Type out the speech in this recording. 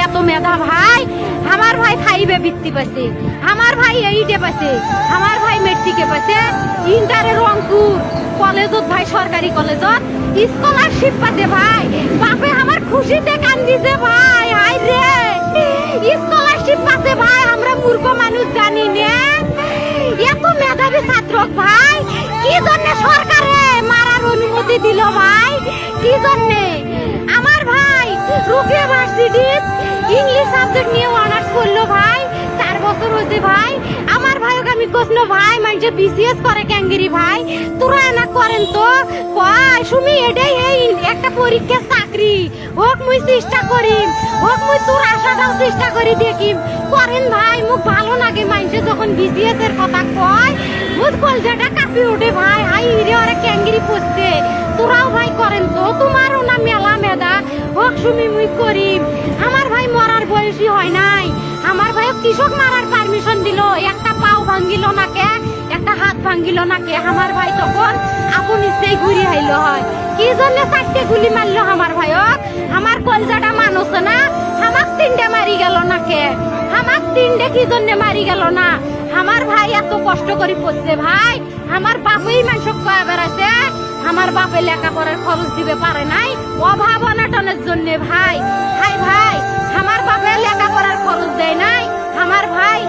এত মেধা ভাই, আমার ভাই ফাইভে বৃত্তি পাইছে, আমার ভাই এইটে পাইছে, আমার ভাই মেট্রিকে পাইছে, ইন্টারে রংপুর কলেজত ভাই, সরকারি কলেজত স্কলারশিপ পাতে ভাই। বাপে আমার খুশিতে কান্দিছে ভাই, হাই রে স্কলারশিপ পাতে ভাই। আমরা মূর্খ মানুষ জানি না এত মেধাবী ছাত্র ভাই কি জন্য সরকারে মারার অনুমতি দিল ভাই, কি জন্য? আমার ভাই রুকিয়া ভার্সিটি ইংলিশ সাবজেক্ট নিয়ে অনার্স করলো ভাই, 4 বছর হয়েছে ভাই। আমার ভাইকে আমি কইছিল ভাই মানে বিসিএস করে ক্যাঙ্গিরি ভাই, তোরা না করেন তো কয় সুমি এটাই এই একটা পরীক্ষা চাকরি হোক, মুই চেষ্টা করিম, হোক মুই তোর আশাটাও চেষ্টা করি দেখিম। করেন ভাই, মুখ ভালো লাগে মানুষে যখন বিসিএস এর কথা কয়, মুখ কলজাটা কাঁপি ওঠে ভাই, হাই রে ওরা ক্যাঙ্গিরি পড়ছে। তোরাও ভাই করেন তো, তোমারও না মেলা মেধা, হোক সুমি মুই করিম। আমার ভাই মরার বয়সী হয় নাই, আমার ভাই কৃষক মারার পারমিশন দিল, একটা পাও ভাঙ্গিল না কে, একটা হাত ভাঙ্গিল না কে। আমার ভাই তখন আপন ইচ্ছেই ঘুরি হাইলো হয়, কি জন্য 4টে গুলি মারলো আমার ভাইক? আমার কলজাটা মানুষ না, আমাক 3টে মারি গেল না কে, আমাক 3টে কি জন্য মারি গেল না? আমার ভাই এত কষ্ট করে পড়ছে ভাই, আমার বাপেই মানুষ কয়ে বেড়াচ্ছে, আমার বাপে লেখাপড়ার খরচ দিবে পারে নাই, অভাব অনাটনের জন্য ভাই। হাই ভাই, আমার বাপে লেখাপড়ার খরচ দেয় নাই, আমার ভাই